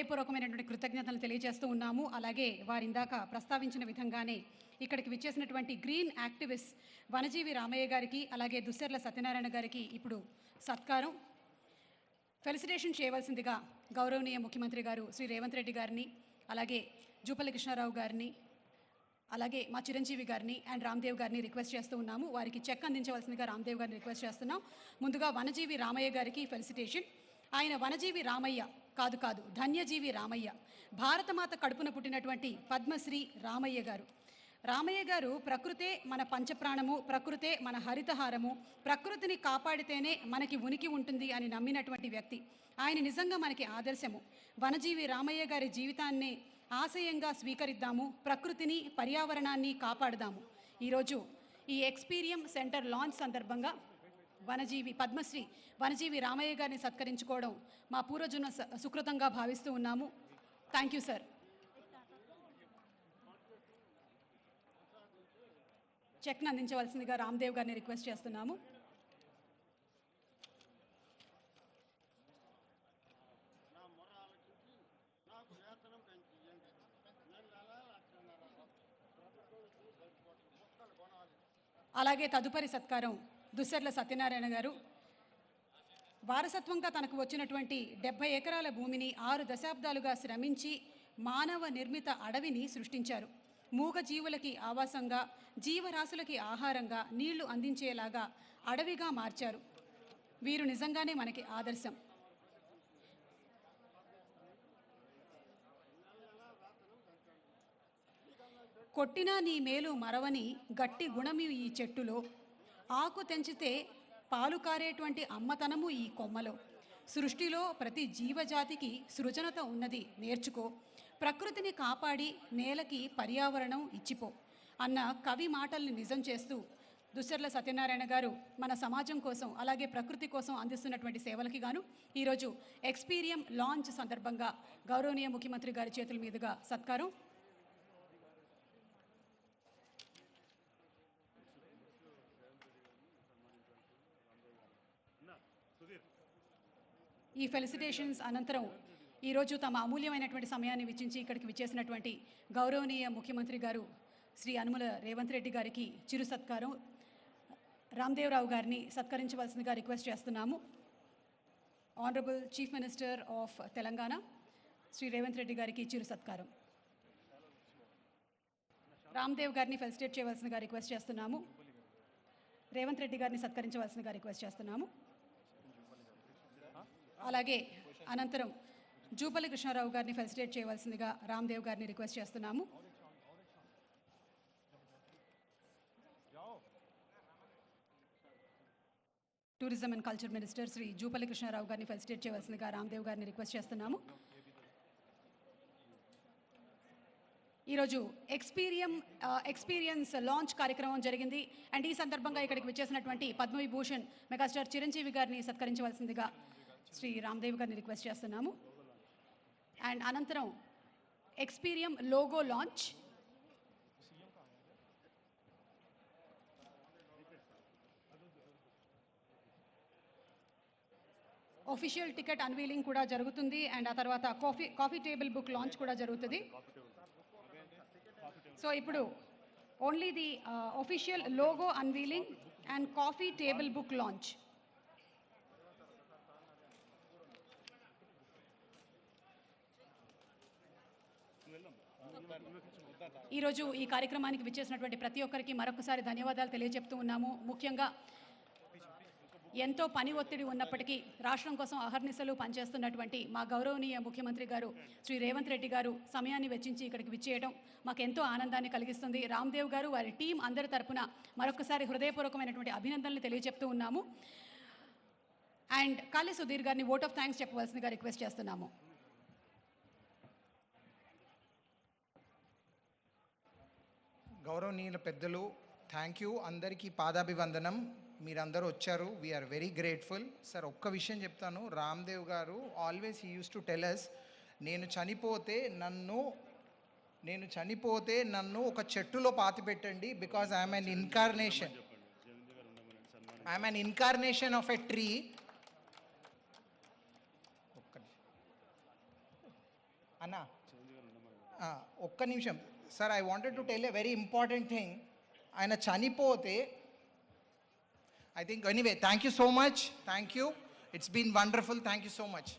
హృదయపూర్వకమైనటువంటి కృతజ్ఞతలు తెలియజేస్తూ ఉన్నాము. అలాగే వారు ఇందాక ప్రస్తావించిన విధంగానే ఇక్కడికి విచ్చేసినటువంటి గ్రీన్ యాక్టివిస్ట్ వనజీవి రామయ్య గారికి, అలాగే దుస్సెర్ల సత్యనారాయణ గారికి ఇప్పుడు సత్కారం ఫెలిసిటేషన్ చేయవలసిందిగా గౌరవనీయ ముఖ్యమంత్రి గారు శ్రీ రేవంత్ రెడ్డి గారిని, అలాగే జూపల్లి కృష్ణారావు గారిని, అలాగే మా చిరంజీవి గారిని అండ్ రామ్దేవ్ గారిని రిక్వెస్ట్ చేస్తూ ఉన్నాము. వారికి చెక్ అందించవలసిందిగా రామ్దేవ్ గారిని రిక్వెస్ట్ చేస్తున్నాం. ముందుగా వనజీవి రామయ్య గారికి ఫెలిసిటేషన్. ఆయన వనజీవి రామయ్య కాదు ధన్యజీవి రామయ్య, భారతమాత కడుపున పుట్టినటువంటి పద్మశ్రీ రామయ్య గారు. రామయ్య గారు ప్రకృతే మన పంచప్రాణము, ప్రకృతే మన హరితహారము, ప్రకృతిని కాపాడితేనే మనకి ఉనికి ఉంటుంది అని నమ్మినటువంటి వ్యక్తి. ఆయన నిజంగా మనకి ఆదర్శము. వనజీవి రామయ్య గారి జీవితాన్ని ఆశయంగా స్వీకరిద్దాము, ప్రకృతిని పర్యావరణాన్ని కాపాడుదాము. ఈరోజు ఈ ఎక్స్పీరియం సెంటర్ లాంచ్ సందర్భంగా పద్మశ్రీ వనజీవి రామయ్య గారిని సత్కరించుకోవడం మా పూర్వజన్మ సుకృతంగా భావిస్తూ ఉన్నాము. Thank you sir. చెక్ను అందించవలసిందిగా రామ్దేవ్ గారిని రిక్వెస్ట్ చేస్తున్నాము. అలాగే తదుపరి సత్కారం దుస్సెర్ల సత్యనారాయణ గారు. వారసత్వంగా తనకు వచ్చినటువంటి 70 ఎకరాల భూమిని 6 దశాబ్దాలుగా శ్రమించి మానవ నిర్మిత అడవిని సృష్టించారు. మూగ జీవులకి ఆవాసంగా, జీవరాశులకి ఆహారంగా, నీళ్లు అందించేలాగా అడవిగా మార్చారు. వీరు నిజంగానే మనకి ఆదర్శం. కొట్టినా నీ మేలు మరవని గట్టి గుణమి ఈ చెట్టులో, ఆకు తెంచితే పాలు కారేటువంటి అమ్మతనము ఈ కొమ్మలో, సృష్టిలో ప్రతి జీవజాతికి సృజనత ఉన్నది నేర్చుకో, ప్రకృతిని కాపాడి నేలకి పర్యావరణం ఇచ్చిపో అన్న కవి మాటల్ని నిజం చేస్తూ దుస్సెర్ల సత్యనారాయణ గారు మన సమాజం కోసం, అలాగే ప్రకృతి కోసం అందిస్తున్నటువంటి సేవలకి గాను ఈరోజు ఎక్స్పీరియం లాంచ్ సందర్భంగా గౌరవనీయ ముఖ్యమంత్రి గారి చేతుల మీదుగా సత్కారం. ఈ ఫెలిసిటేషన్స్ అనంతరం ఈరోజు తమ అమూల్యమైనటువంటి సమయాన్ని వెచ్చించి ఇక్కడికి విచ్చేసినటువంటి గౌరవనీయ ముఖ్యమంత్రి గారు శ్రీ యనుమల రేవంత్ రెడ్డి గారికి చిరు సత్కారం రామ్దేవరావు గారిని సత్కరించవలసిందిగా రిక్వెస్ట్ చేస్తున్నాము. Honourable chief minister of Telangana Shri Revanth Reddy గారికి చిరు సత్కారం. రామ్దేవ్ గారిని ఫెలిసిటేట్ చేయవలసిందిగా రిక్వెస్ట్ చేస్తున్నాము. రేవంత్ రెడ్డి గారిని సత్కరించవలసిందిగా రిక్వెస్ట్ చేస్తున్నాము. అలాగే అనంతరం జూపల్లి కృష్ణారావు గారిని ఫెలిసిటేట్ చేయవలసిందిగా రామ్దేవ్ గారిని రిక్వెస్ట్ చేస్తున్నాము. Tourism and culture minister Shri Jupally Krishnarao గారిని ఫెలిసిటేట్ చేయవలసిందిగా రామ్దేవ్ గారిని రిక్వెస్ట్ చేస్తున్నాము. ఈరోజు ఎక్స్పీరియన్స్ లాంచ్ కార్యక్రమం జరిగింది. అండ్ ఈ సందర్భంగా ఇక్కడికి విచ్చేసినటువంటి పద్మవిభూషణ్ మెగాస్టార్ చిరంజీవి గారిని సత్కరించవలసిందిగా శ్రీ రామ్దేవ్ గారిని రిక్వెస్ట్ చేస్తున్నాము. అండ్ అనంతరం Experium logo launch, official ticket unveiling కూడా జరుగుతుంది. అండ్ ఆ తర్వాత కాఫీ టేబుల్ బుక్ లాంచ్ కూడా జరుగుతుంది. సో ఇప్పుడు only the official logo unveiling and coffee table book launch. ఈరోజు ఈ కార్యక్రమానికి విచ్చేసినటువంటి ప్రతి ఒక్కరికి మరొకసారి ధన్యవాదాలు తెలియజెప్తూ ఉన్నాము. ముఖ్యంగా ఎంతో పని ఒత్తిడి ఉన్నప్పటికీ రాష్ట్రం కోసం అహర్నిశలు పనిచేస్తున్నటువంటి మా గౌరవనీయ ముఖ్యమంత్రి గారు శ్రీ రేవంత్ రెడ్డి గారు సమయాన్ని వెచ్చించి ఇక్కడికి విచ్చేయడం మాకు ఎంతో ఆనందాన్ని కలిగిస్తుంది. రామ్దేవ్ గారు వారి టీం అందరి తరపున మరొకసారి హృదయపూర్వకమైనటువంటి అభినందనలు తెలియజెప్తూ ఉన్నాము. అండ్ కాళీ సుధీర్ గారిని ఓట్ ఆఫ్ థ్యాంక్స్ చెప్పవలసిందిగా రిక్వెస్ట్ చేస్తున్నాము. గౌరవనీయుల పెద్దలు, థ్యాంక్ యూ. అందరికీ పాదాభివందనం. మీరందరూ వచ్చారు, వీఆర్ వెరీ గ్రేట్ఫుల్. సార్ ఒక్క విషయం చెప్తాను. రామ్దేవ్ గారు always he uses to tell us, నేను చనిపోతే నన్ను ఒక చెట్టులో పాతి పెట్టండి, because I'm an incarnation of a tree. అన్నా ఒక్క నిమిషం sir, I wanted to tell a very important thing. ఆయన చనిపోతే I think anyway, thank you so much, thank you, it's been wonderful, thank you so much.